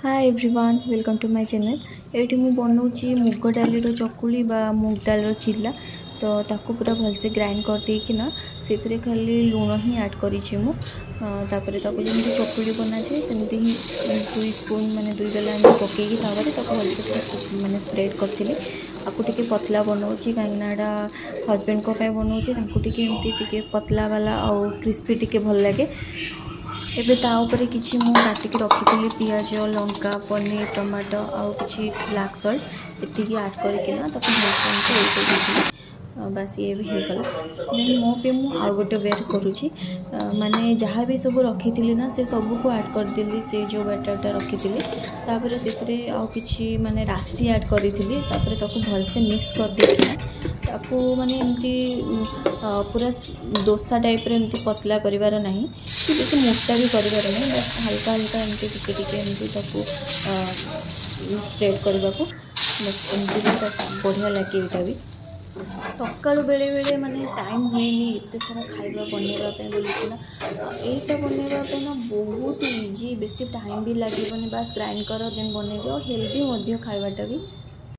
Hi everyone welcome to my channel. ये मुझे बनाऊँगी मुग डाली चकुली बा मुग डाल चिल्ला। तो ताको पूरा भलसे ग्राइंड कर देना से खाली लुण ही ऐड करी तापर जमी चकुली बना जाए सेमती ही 2 स्पून माने 2 बेला पकईकी भलसे माने स्प्रेड करी आपको टिके पतला बनाऊँगी कहीं हजबैंड को बनाऊँगी एमती पतला वाला आउ क्रिस्पी टिके भल लगे। एबे ता ऊपर किछि मु काटिक रखी पियाज लंका पनीर टमाटो आउ किछि ब्लैक सॉल्ट एतिकी ऐड करके बस ये भी होगला। देन मो पे मु आउ गोटे वेट करुँची माने जहाँ भी सब रखी थी ना से सब को ऐड करदेली से जो बैटरटा रखी थी तापर से आउ किछि माने राशि ऐड करी तापर ताको भलसे मिक्स कर देना ताको माने एमती पूरा डोसा टाइप रे एमती पतला करिवार नहीं कि बेसी मोटा भी करिवार नहीं बस हल्का हल्का एमती टिके एमती ताको स्प्रेड करबा को बस एमती बढ़िया लगे। एटा भी सकाळु बेले बेले माने टाइम हुएनी एते सारा खाइबा बनैबा बोलिकिना एटा बनैबा ना बहुत इजी बेसी टाइम भी लगे बस ग्राइंड कर देन बनै दियो हेल्दी खाइबाटा भी।